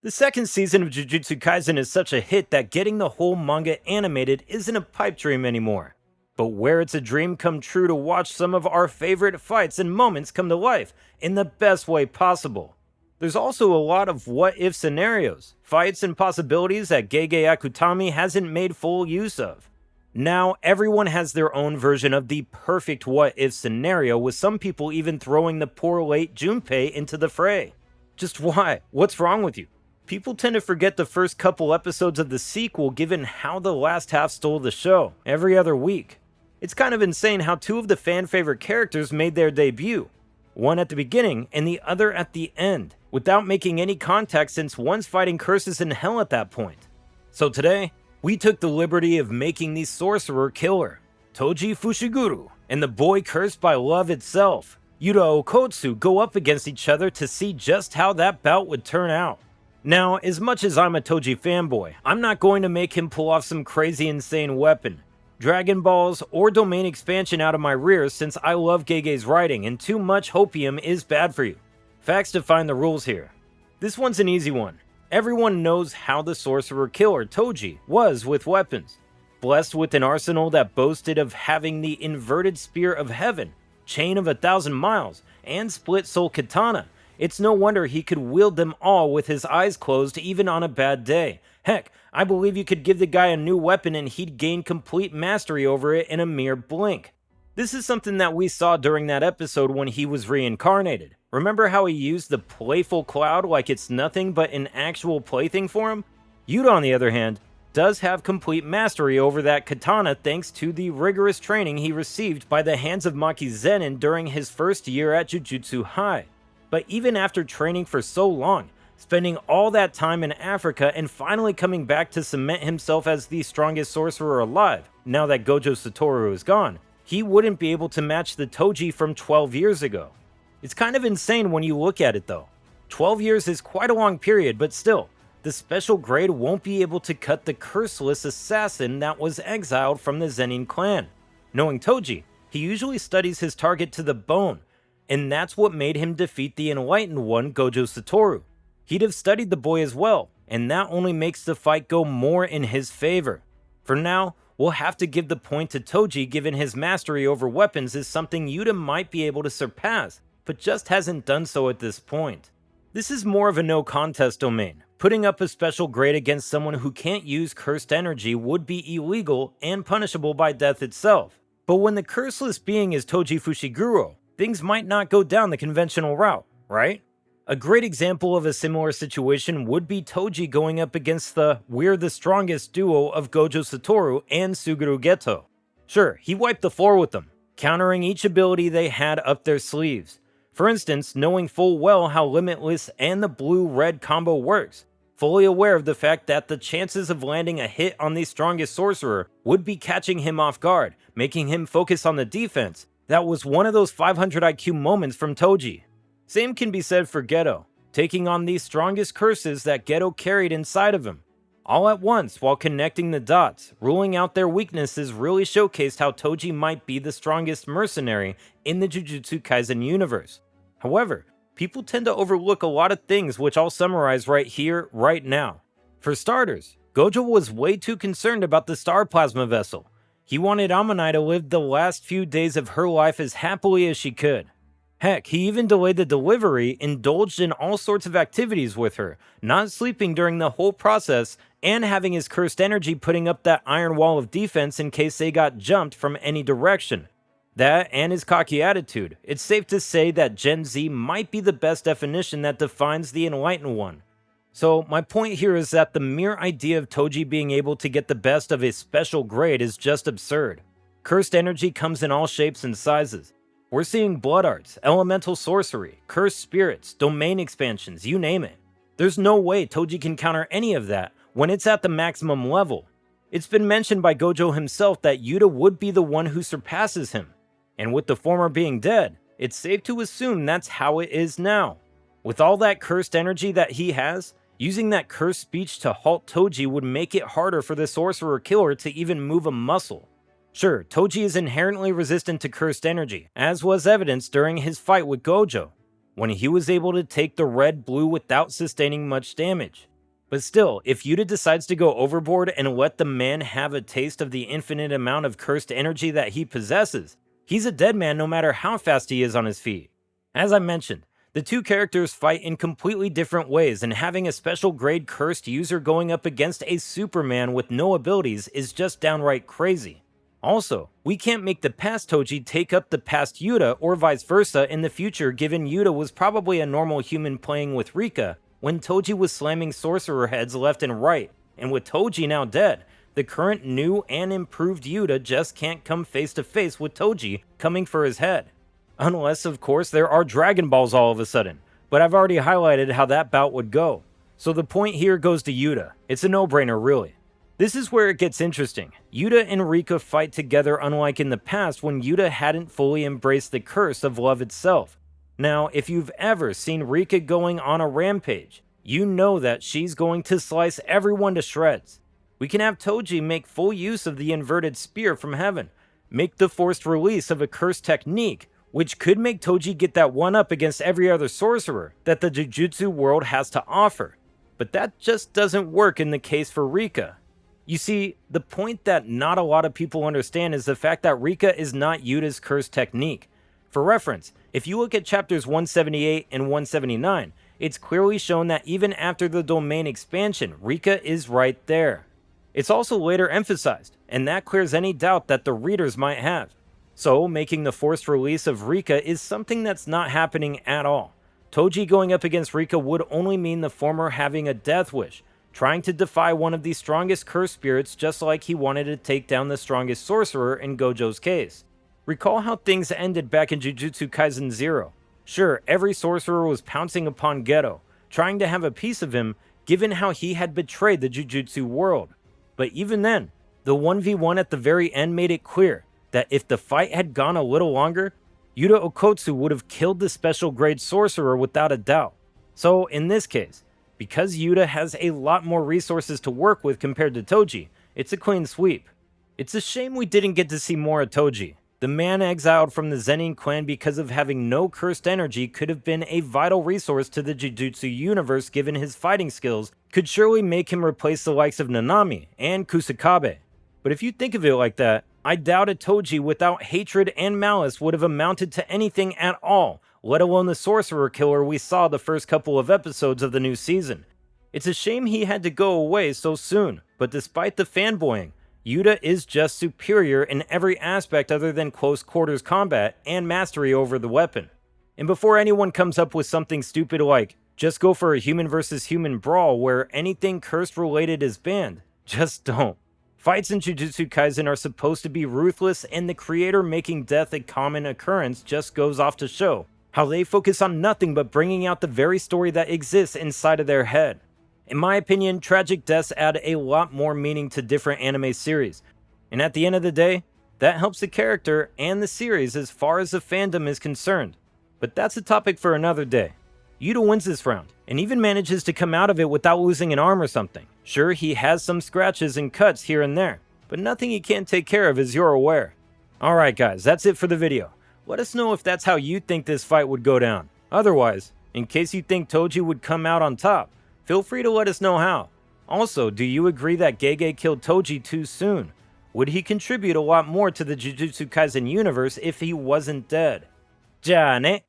The second season of Jujutsu Kaisen is such a hit that getting the whole manga animated isn't a pipe dream anymore. But where it's a dream come true to watch some of our favorite fights and moments come to life in the best way possible. There's also a lot of what-if scenarios, fights and possibilities that Gege Akutami hasn't made full use of. Now, everyone has their own version of the perfect what-if scenario, with some people even throwing the poor late Junpei into the fray. Just why? What's wrong with you? People tend to forget the first couple episodes of the sequel given how the last half stole the show, every other week. It's kind of insane how two of the fan-favorite characters made their debut, one at the beginning and the other at the end, without making any contact since one's fighting curses in hell at that point. So today, we took the liberty of making the sorcerer killer, Toji Fushiguro, and the boy cursed by love itself, Yuta Okkotsu, go up against each other to see just how that bout would turn out. Now, as much as I'm a Toji fanboy, I'm not going to make him pull off some crazy insane weapon, Dragon Balls, or domain expansion out of my rear since I love Gege's writing and too much hopium is bad for you. Facts define the rules here. This one's an easy one. Everyone knows how the sorcerer killer Toji was with weapons. Blessed with an arsenal that boasted of having the inverted spear of heaven, chain of 1,000 miles, and split soul katana, it's no wonder he could wield them all with his eyes closed even on a bad day. Heck, I believe you could give the guy a new weapon and he'd gain complete mastery over it in a mere blink. This is something that we saw during that episode when he was reincarnated. Remember how he used the playful cloud like it's nothing but an actual plaything for him? Yuta, on the other hand, does have complete mastery over that katana thanks to the rigorous training he received by the hands of Maki zen'in during his first year at Jujutsu High. But even after training for so long, spending all that time in Africa and finally coming back to cement himself as the strongest sorcerer alive, now that Gojo Satoru is gone, he wouldn't be able to match the Toji from 12 years ago. It's kind of insane when you look at it though. 12 years is quite a long period, but still, the special grade won't be able to cut the curseless assassin that was exiled from the zen'in clan. Knowing Toji, he usually studies his target to the bone, and that's what made him defeat the enlightened one, Gojo Satoru. He'd have studied the boy as well, and that only makes the fight go more in his favor. For now, we'll have to give the point to Toji given his mastery over weapons is something Yuta might be able to surpass, but just hasn't done so at this point. This is more of a no contest domain. Putting up a special grade against someone who can't use cursed energy would be illegal and punishable by death itself. But when the curseless being is Toji Fushiguro, things might not go down the conventional route, right? A great example of a similar situation would be Toji going up against the "we're the strongest" duo of Gojo Satoru and Suguru Geto. Sure, he wiped the floor with them, countering each ability they had up their sleeves. For instance, knowing full well how Limitless and the blue-red combo works, fully aware of the fact that the chances of landing a hit on the strongest sorcerer would be catching him off guard, making him focus on the defense. That was one of those 500 IQ moments from Toji. Same can be said for Geto, taking on the strongest curses that Geto carried inside of him. All at once while connecting the dots, ruling out their weaknesses really showcased how Toji might be the strongest mercenary in the Jujutsu Kaisen universe. However, people tend to overlook a lot of things which I'll summarize right here, right now. For starters, Gojo was way too concerned about the Star Plasma Vessel. He wanted Amanai to live the last few days of her life as happily as she could. Heck, he even delayed the delivery, indulged in all sorts of activities with her, not sleeping during the whole process, and having his cursed energy putting up that iron wall of defense in case they got jumped from any direction. That and his cocky attitude, it's safe to say that Gen Z might be the best definition that defines the Enlightened One. So my point here is that the mere idea of Toji being able to get the best of his special grade is just absurd. Cursed energy comes in all shapes and sizes. We're seeing blood arts, elemental sorcery, cursed spirits, domain expansions, you name it. There's no way Toji can counter any of that when it's at the maximum level. It's been mentioned by Gojo himself that Yuta would be the one who surpasses him. And with the former being dead, it's safe to assume that's how it is now. With all that cursed energy that he has, using that cursed speech to halt Toji would make it harder for the sorcerer killer to even move a muscle. Sure, Toji is inherently resistant to cursed energy, as was evidenced during his fight with Gojo, when he was able to take the red-blue without sustaining much damage. But still, if Yuta decides to go overboard and let the man have a taste of the infinite amount of cursed energy that he possesses, he's a dead man no matter how fast he is on his feet. As I mentioned, the two characters fight in completely different ways, and having a special grade cursed user going up against a Superman with no abilities is just downright crazy. Also, we can't make the past Toji take up the past Yuta or vice versa in the future, given Yuta was probably a normal human playing with Rika when Toji was slamming sorcerer heads left and right, and with Toji now dead, the current new and improved Yuta just can't come face to face with Toji coming for his head. Unless, of course, there are Dragon Balls all of a sudden, but I've already highlighted how that bout would go. So the point here goes to Yuta. It's a no-brainer, really. This is where it gets interesting. Yuta and Rika fight together unlike in the past when Yuta hadn't fully embraced the curse of love itself. Now, if you've ever seen Rika going on a rampage, you know that she's going to slice everyone to shreds. We can have Toji make full use of the inverted spear from heaven, make the forced release of a cursed technique, which could make Toji get that one-up against every other sorcerer that the Jujutsu world has to offer. But that just doesn't work in the case for Rika. You see, the point that not a lot of people understand is the fact that Rika is not Yuta's cursed technique. For reference, if you look at chapters 178 and 179, it's clearly shown that even after the domain expansion, Rika is right there. It's also later emphasized, and that clears any doubt that the readers might have. So, making the forced release of Rika is something that's not happening at all. Toji going up against Rika would only mean the former having a death wish, trying to defy one of the strongest cursed spirits just like he wanted to take down the strongest sorcerer in Gojo's case. Recall how things ended back in Jujutsu Kaisen 0. Sure, every sorcerer was pouncing upon Geto, trying to have a piece of him given how he had betrayed the Jujutsu world. But even then, the 1v1 at the very end made it clear that if the fight had gone a little longer, Yuta Okkotsu would have killed the special grade sorcerer without a doubt. So in this case, because Yuta has a lot more resources to work with compared to Toji, it's a clean sweep. It's a shame we didn't get to see more of Toji. The man exiled from the zen'in clan because of having no cursed energy could have been a vital resource to the Jujutsu universe given his fighting skills could surely make him replace the likes of Nanami and Kusakabe. But if you think of it like that, I doubt a Toji without hatred and malice would have amounted to anything at all, let alone the sorcerer killer we saw the first couple of episodes of the new season. It's a shame he had to go away so soon, but despite the fanboying, Yuta is just superior in every aspect other than close quarters combat and mastery over the weapon. And before anyone comes up with something stupid like, just go for a human versus human brawl where anything cursed related is banned, just don't. Fights in Jujutsu Kaisen are supposed to be ruthless, and the creator making death a common occurrence just goes off to show how they focus on nothing but bringing out the very story that exists inside of their head. In my opinion, tragic deaths add a lot more meaning to different anime series, and at the end of the day, that helps the character and the series as far as the fandom is concerned. But that's a topic for another day. Yuta wins this round, and even manages to come out of it without losing an arm or something. Sure, he has some scratches and cuts here and there, but nothing he can't take care of as you're aware. Alright guys, that's it for the video. Let us know if that's how you think this fight would go down. Otherwise, in case you think Toji would come out on top, feel free to let us know how. Also, do you agree that Gege killed Toji too soon? Would he contribute a lot more to the Jujutsu Kaisen universe if he wasn't dead? Ja ne!